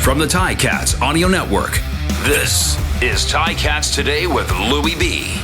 From the Ticats Audio Network, this is Ticats Today with Louie B.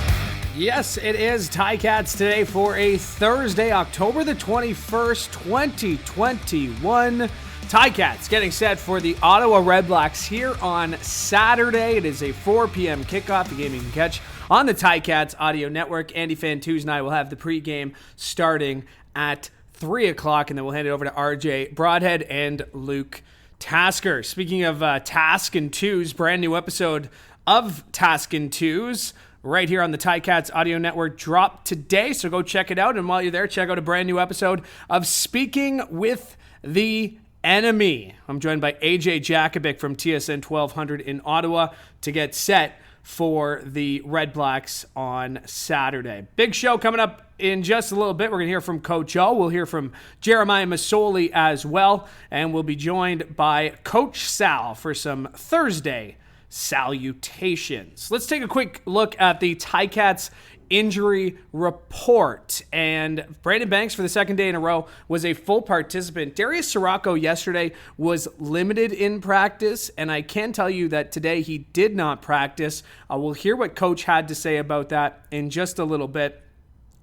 Yes, it is Ticats Today for a Thursday, October the 21st, 2021. Ticats getting set for the Ottawa Redblacks here on Saturday. It is a 4 p.m. kickoff, the game you can catch on the Ticats Audio Network. Andy Fantuz and I will have the pregame starting at 3 o'clock, and then we'll hand it over to RJ Broadhead and Luke Tasker. Speaking of Task and Twos, brand new episode of Task and Twos right here on the Ticats Audio Network dropped today, so go check it out. And while you're there, check out a brand new episode of Speaking with the Enemy. I'm joined by AJ Jakovic from TSN 1200 in Ottawa to get set for the Redblacks on Saturday. Big show coming up in just a little bit. We're going to hear from Coach O. We'll hear from Jeremiah Masoli as well. And we'll be joined by Coach Sal for some Thursday salutations. Let's take a quick look at the Ticats injury report. And Brandon Banks, for the second day in a row, was a full participant. Darius Sirocco yesterday was limited in practice, and I can tell you that today he did not practice. We'll hear what Coach had to say about that in just a little bit.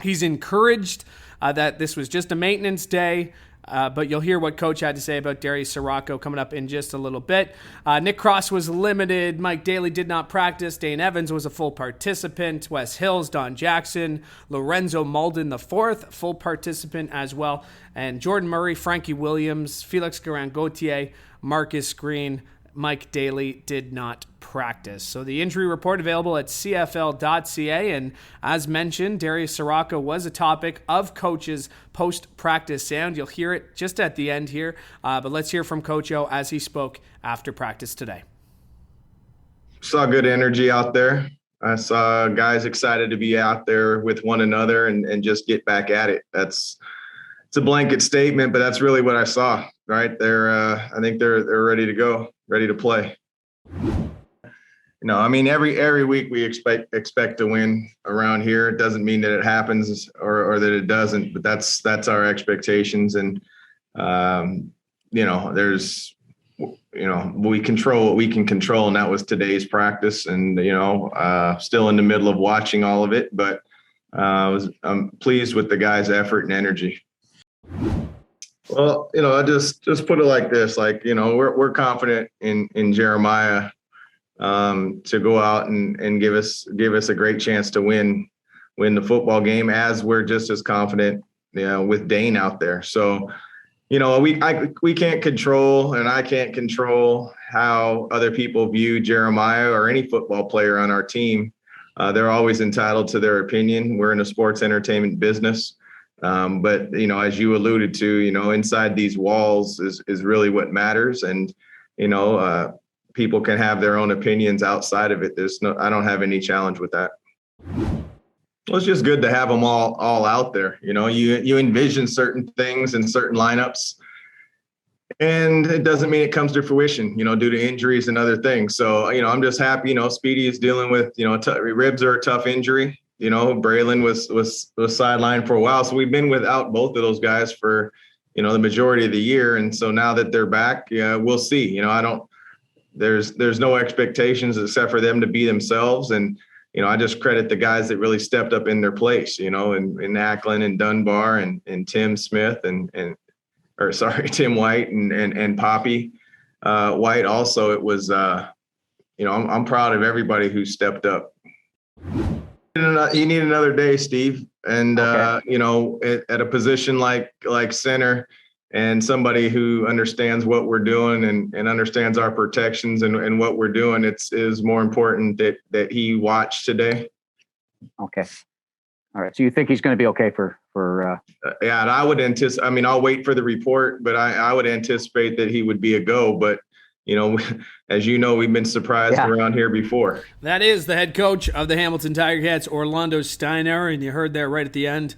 He's encouraged that this was just a maintenance day, but you'll hear what Coach had to say about Darius Sirocco coming up in just a little bit. Nick Cross was limited. Mike Daly did not practice. Dane Evans was a full participant. Wes Hills, Don Jackson, Lorenzo Malden IV, full participant as well. And Jordan Murray, Frankie Williams, Felix Garand-Gauthier, Marcus Green, Mike Daly did not practice. So the injury report available at CFL.ca. And as mentioned, Darius Sirocco was a topic of Coach's post-practice sound. You'll hear it just at the end here. But let's hear from Coach O as he spoke after practice today. Saw good energy out there. I saw guys excited to be out there with one another and just get back at it. It's a blanket statement, but that's really what I saw. Right, I think they're ready to go, ready to play. I mean, every week we expect to win around here. It doesn't mean that it happens or that it doesn't, but that's our expectations. And we control what we can control, and that was today's practice. And still in the middle of watching all of it, but I'm pleased with the guys' effort and energy. Well, I just put it like this, we're confident in Jeremiah to go out and give us a great chance to win the football game, as we're just as confident, with Dane out there. So, we can't control, and I can't control how other people view Jeremiah or any football player on our team. They're always entitled to their opinion. We're in a sports entertainment business. But, as you alluded to, inside these walls is really what matters. And, people can have their own opinions outside of it. I don't have any challenge with that. Well, it's just good to have them all out there. You envision certain things and certain lineups, and it doesn't mean it comes to fruition, due to injuries and other things. So, I'm just happy, Speedy is dealing with, ribs are a tough injury. Braylon was sidelined for a while. So we've been without both of those guys for, the majority of the year. And so now that they're back, we'll see. There's no expectations except for them to be themselves. And, I just credit the guys that really stepped up in their place, in Ackland and Dunbar and Tim Smith Tim White and Poppy White. Also, it was, I'm proud of everybody who stepped up. You need another day, Steve. And, okay. At a position like center, and somebody who understands what we're doing and understands our protections and what we're doing, is more important that he watch today. Okay. All right. So you think he's going to be okay for yeah, and I would anticipate, I'll wait for the report, but I would anticipate that he would be a go. But, as you know, we've been surprised around here before. That is the head coach of the Hamilton Tiger Cats, Orlando Steiner, and you heard there right at the end,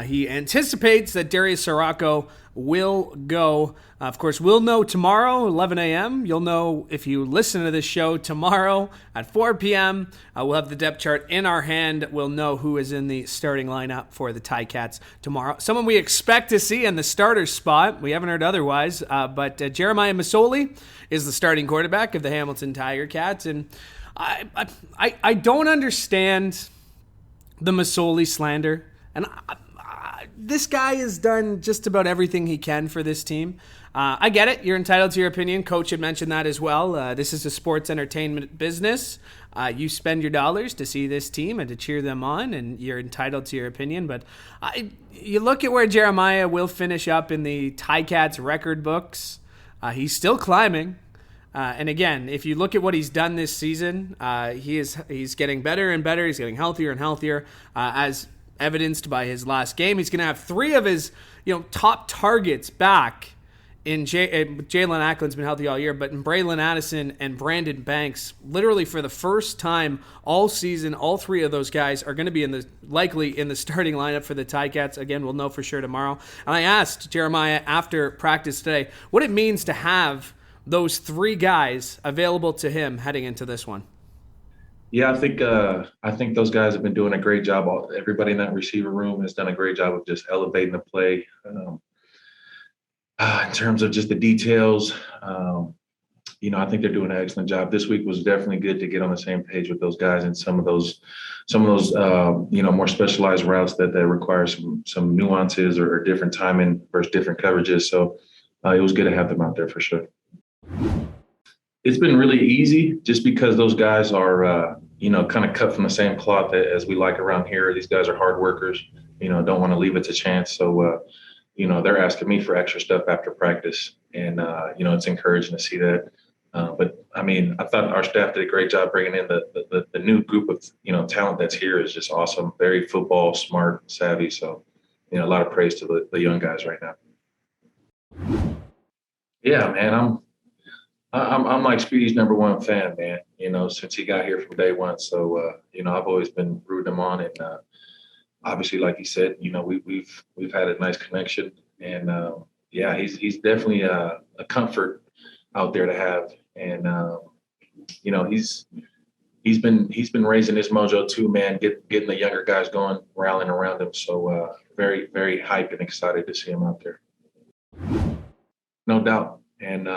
he anticipates that Darius Sirocco will go. Of course, we'll know tomorrow, 11 a.m. You'll know if you listen to this show tomorrow at 4 p.m. We'll have the depth chart in our hand. We'll know who is in the starting lineup for the Ticats tomorrow. Someone we expect to see in the starter spot. We haven't heard otherwise, but Jeremiah Masoli is the starting quarterback of the Hamilton Tiger Cats, and I don't understand the Masoli slander, and this guy has done just about everything he can for this team. I get it. You're entitled to your opinion. Coach had mentioned that as well. This is a sports entertainment business. You spend your dollars to see this team and to cheer them on, and you're entitled to your opinion. But you look at where Jeremiah will finish up in the Ticats record books. He's still climbing. And again, if you look at what he's done this season, he's getting better and better. He's getting healthier and healthier, as evidenced by his last game. He's going to have 3 of his top targets back. Jalen Ackland's been healthy all year, but in Braylon Addison and Brandon Banks, literally for the first time all season, all 3 of those guys are going to be likely in the starting lineup for the Ticats. Again, we'll know for sure tomorrow. And I asked Jeremiah after practice today what it means to have those 3 guys available to him heading into this one. Yeah, I think those guys have been doing a great job. Everybody in that receiver room has done a great job of just elevating the play. In terms of just the details, I think they're doing an excellent job. This week was definitely good to get on the same page with those guys and some of those more specialized routes that require some nuances or different timing versus different coverages. So it was good to have them out there for sure. It's been really easy just because those guys are, kind of cut from the same cloth as we like around here. These guys are hard workers, don't want to leave it to chance. So, they're asking me for extra stuff after practice, and, it's encouraging to see that. But I thought our staff did a great job bringing in the new group of, talent that's here is just awesome. Very football smart, savvy. So, a lot of praise to the young guys right now. Yeah, man, I'm like Speedy's #1 fan, man, since he got here from day one. So, I've always been rooting him on. And obviously, like he said, we've had a nice connection. And, he's definitely a comfort out there to have. And, he's been raising his mojo too, man, getting the younger guys going, rallying around him. So very, very hyped and excited to see him out there. No doubt. And,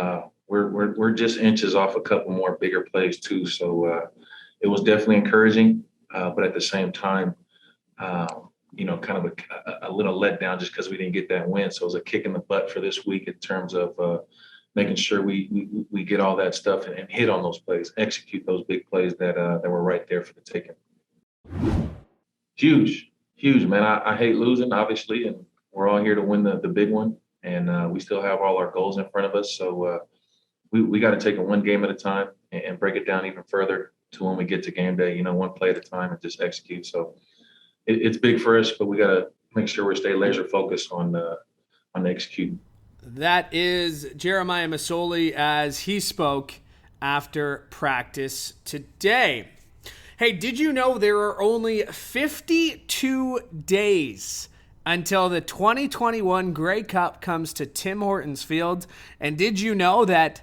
we're just inches off a couple more bigger plays too. So it was definitely encouraging, but at the same time, kind of a little letdown just because we didn't get that win. So it was a kick in the butt for this week in terms of making sure we get all that stuff and hit on those plays, execute those big plays that were right there for the taking. Huge, man. I hate losing, obviously, and we're all here to win the big one. And we still have all our goals in front of us. So we got to take it one game at a time and break it down even further to when we get to game day, one play at a time and just execute. So it's big for us, but we got to make sure we stay laser focused on executing. That is Jeremiah Masoli as he spoke after practice today. Hey, did you know there are only 52 days until the 2021 Grey Cup comes to Tim Hortons Field? And did you know that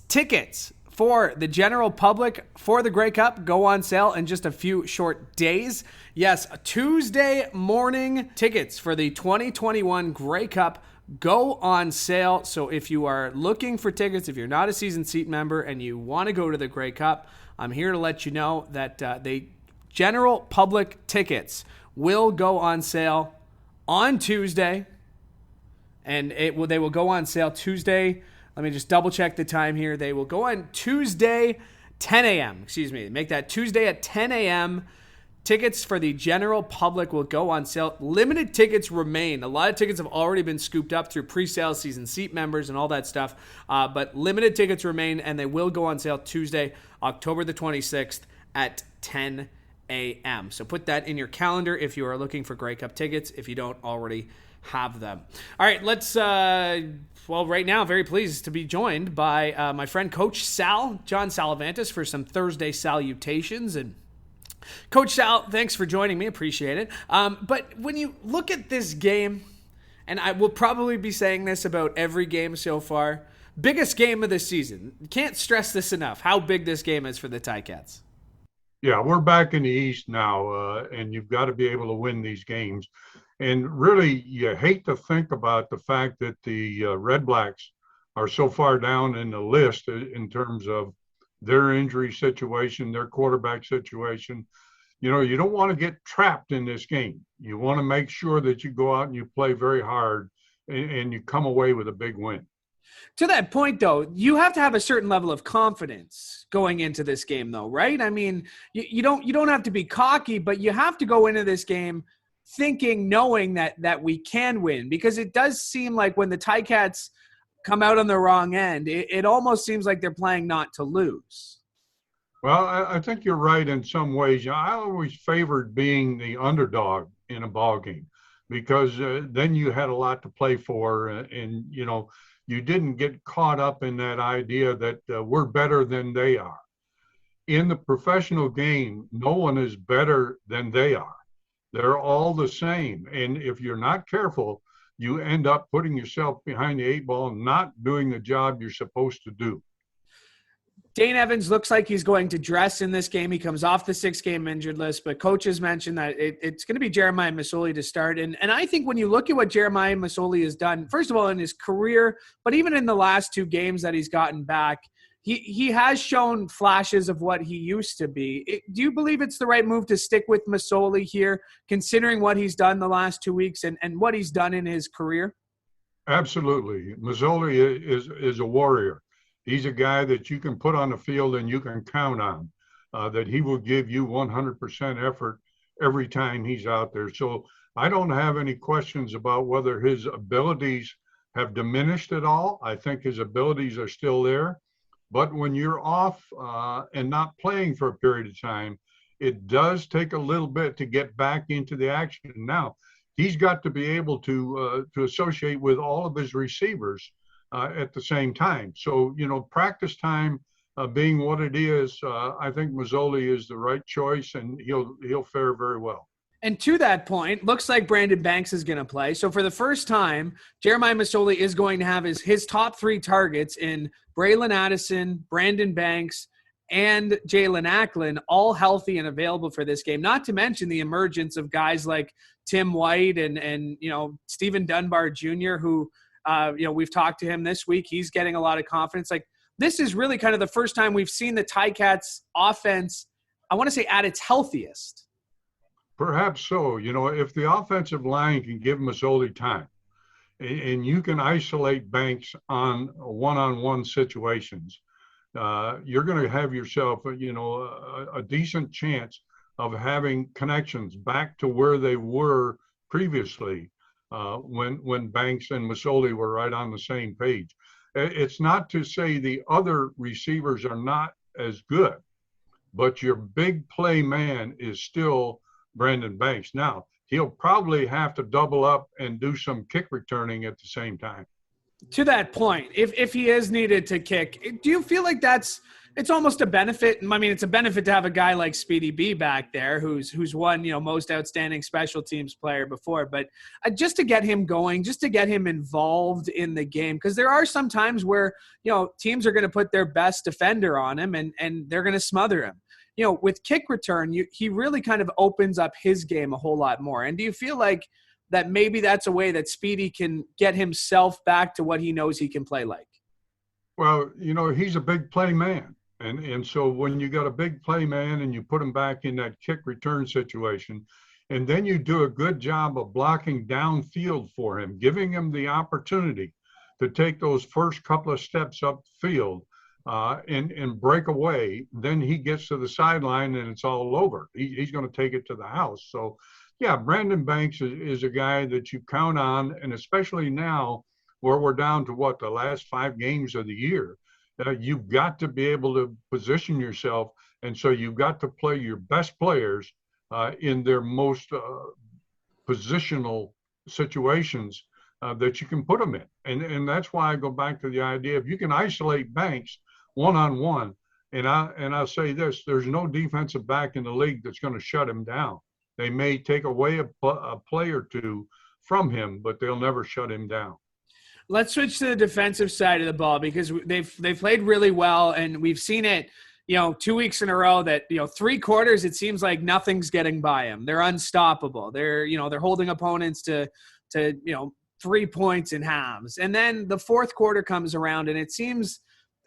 tickets for the general public for the Grey Cup go on sale in just a few short days? Yes, Tuesday morning tickets for the 2021 Grey Cup go on sale. So if you are looking for tickets, if you're not a season seat member and you want to go to the Grey Cup, I'm here to let you know that the general public tickets will go on sale on Tuesday, and they will go on sale Tuesday. Let me just double check the time here. They will go on Tuesday, 10 a.m. Make that Tuesday at 10 a.m. Tickets for the general public will go on sale. Limited tickets remain. A lot of tickets have already been scooped up through pre-sale season seat members and all that stuff. But limited tickets remain, and they will go on sale Tuesday, October the 26th at 10 a.m. So put that in your calendar if you are looking for Grey Cup tickets, if you don't already have them. All right, let's, right now, very pleased to be joined by my friend Coach John Salavantis, for some Thursday salutations. And Coach Sal, thanks for joining me. Appreciate it. But when you look at this game, and I will probably be saying this about every game so far, biggest game of the season. Can't stress this enough, how big this game is for the Ticats. Yeah, we're back in the East now, and you've got to be able to win these games. And really, you hate to think about the fact that the Redblacks are so far down in the list in terms of their injury situation, their quarterback situation. You know, you don't want to get trapped in this game. You want to make sure that you go out and you play very hard and you come away with a big win. To that point, though, you have to have a certain level of confidence going into this game, though, right? I mean, you don't have to be cocky, but you have to go into this game knowing that we can win, because it does seem like when the Ticats come out on the wrong end, it almost seems like they're playing not to lose. Well, I think you're right in some ways. I always favored being the underdog in a ball game, because then you had a lot to play for, and you know, you didn't get caught up in that idea that we're better than they are. In the professional game, no one is better than they are. They're all the same. And if you're not careful, you end up putting yourself behind the eight ball and not doing the job you're supposed to do. Dane Evans looks like he's going to dress in this game. He comes off the 6-game injured list, but coaches mentioned that it's going to be Jeremiah Masoli to start. And I think when you look at what Jeremiah Masoli has done, first of all, in his career, but even in the last 2 games that he's gotten back, he has shown flashes of what he used to be. Do you believe it's the right move to stick with Masoli here, considering what he's done the last 2 weeks and what he's done in his career? Absolutely. Masoli is a warrior. He's a guy that you can put on the field and you can count on, that he will give you 100% effort every time he's out there. So I don't have any questions about whether his abilities have diminished at all. I think his abilities are still there. But when you're off and not playing for a period of time, it does take a little bit to get back into the action. Now, he's got to be able to associate with all of his receivers at the same time. So, you know, practice time being what it is, I think Masoli is the right choice, and he'll fare very well. And to that point, looks like Brandon Banks is going to play. So for the first time, Jeremiah Masoli is going to have his top 3 targets in Braylon Addison, Brandon Banks, and Jalen Acklin, all healthy and available for this game. Not to mention the emergence of guys like Tim White and you know, Stephen Dunbar Jr., who you know, we've talked to him this week. He's getting a lot of confidence. Like, this is really kind of the first time we've seen the Ticats offense, I want to say, at its healthiest. Perhaps so. You know, if the offensive line can give Masoli time, and you can isolate Banks on one-on-one situations, you're going to have yourself, you know, a decent chance of having connections back to where they were previously. When Banks and Masoli were right on the same page. It's not to say the other receivers are not as good, but your big play man is still Brandon Banks. Now, he'll probably have to double up and do some kick returning at the same time. To that point, if he is needed to kick, do you feel like it's almost a benefit? I mean, it's a benefit to have a guy like Speedy B back there who's won, you know, most outstanding special teams player before, but just to get him going, just to get him involved in the game, because there are some times where, you know, teams are going to put their best defender on him and they're going to smother him. You know, with kick return, he really kind of opens up his game a whole lot more. And do you feel like that maybe that's a way that Speedy can get himself back to what he knows he can play like? Well, you know, he's a big play man. And so when you got a big play man and you put him back in that kick return situation, and then you do a good job of blocking downfield for him, giving him the opportunity to take those first couple of steps upfield and break away, then he gets to the sideline and it's all over. He's going to take it to the house. So, yeah, Brandon Banks is a guy that you count on, and especially now where we're down to the last 5 games of the year. You've got to be able to position yourself, and so you've got to play your best players in their most positional situations that you can put them in. And that's why I go back to the idea, if you can isolate Banks one-on-one, and I'll say this, there's no defensive back in the league that's going to shut him down. They may take away a play or two from him, but they'll never shut him down. Let's switch to the defensive side of the ball, because they've played really well, and we've seen it, 2 weeks in a row that, 3 quarters, it seems like nothing's getting by them. They're unstoppable. They're holding opponents to 3 points in halves. And then the fourth quarter comes around and it seems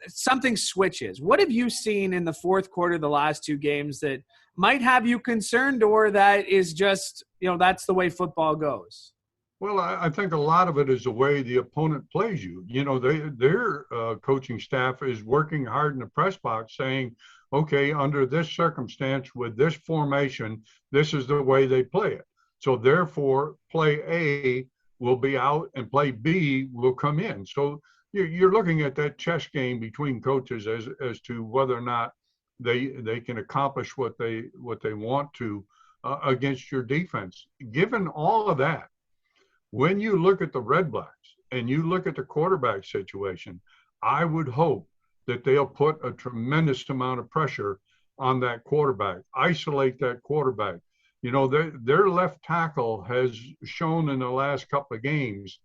something switches. What have you seen in the fourth quarter, the last 2 games, that might have you concerned, or that is just, that's the way football goes? Well, I think a lot of it is the way the opponent plays you. Their coaching staff is working hard in the press box saying, okay, under this circumstance with this formation, this is the way they play it. So therefore, play A will be out and play B will come in. So you're looking at that chess game between coaches as to whether or not they can accomplish what they want to against your defense. Given all of that, when you look at the Redblacks and you look at the quarterback situation, I would hope that they'll put a tremendous amount of pressure on that quarterback, isolate that quarterback. Their left tackle has shown in the last couple of games,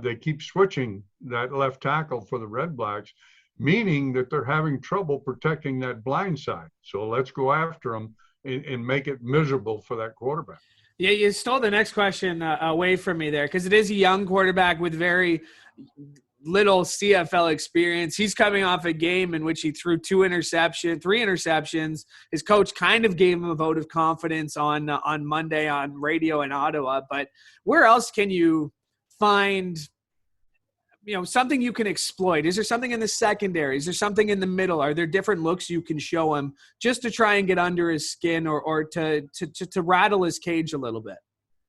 they keep switching that left tackle for the Redblacks, meaning that they're having trouble protecting that blind side. So let's go after them and make it miserable for that quarterback. Yeah, you stole the next question away from me there, because it is a young quarterback with very little CFL experience. He's coming off a game in which he threw 3 interceptions. His coach kind of gave him a vote of confidence on Monday on radio in Ottawa. But where else can you find something you can exploit? Is there something in the secondary? Is there something in the middle? Are there different looks you can show him just to try and get under his skin or to rattle his cage a little bit?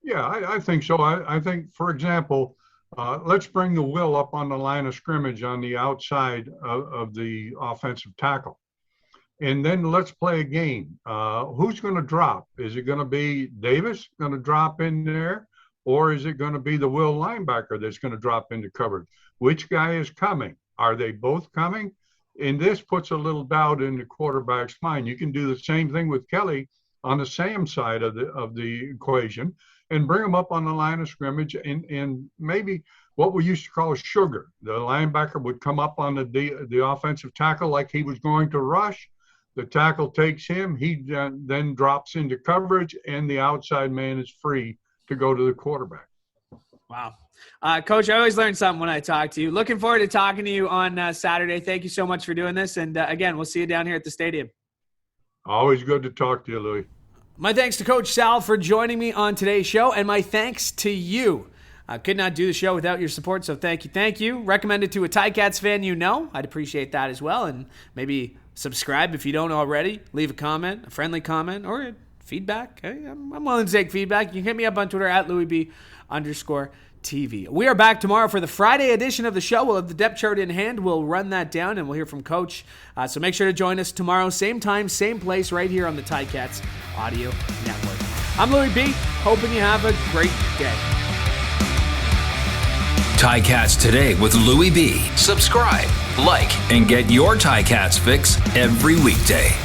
Yeah, I think so. I think, for example, let's bring the Will up on the line of scrimmage on the outside of the offensive tackle. And then let's play a game. Who's going to drop? Is it going to be Davis going to drop in there? Or is it going to be the Will linebacker that's going to drop into coverage? Which guy is coming? Are they both coming? And this puts a little doubt in the quarterback's mind. You can do the same thing with Kelly on the Sam side of the equation and bring them up on the line of scrimmage and maybe what we used to call sugar. The linebacker would come up on the offensive tackle like he was going to rush. The tackle takes him. He then drops into coverage, and the outside man is free to go to the quarterback. Wow. Coach, I always learn something when I talk to you. Looking forward to talking to you on Saturday. Thank you so much for doing this. And again, we'll see you down here at the stadium. Always good to talk to you, Louie. My thanks to Coach Sal for joining me on today's show, and my thanks to you. I could not do the show without your support, so thank you. Thank you. Recommend it to a Ticats fan you know. I'd appreciate that as well. And maybe subscribe if you don't already. Leave a comment, a friendly comment, or feedback. Hey, I'm willing to take feedback. You can hit me up on Twitter at @LouieB_TV. We are back tomorrow for the Friday edition of the show. We'll have the depth chart in hand. We'll run that down, and we'll hear from Coach. So make sure to join us tomorrow, same time, same place, right here on the Ticats Audio Network. I'm Louie B. Hoping you have a great day. Ticats Today with Louie B. Subscribe, like, and get your Ticats fix every weekday.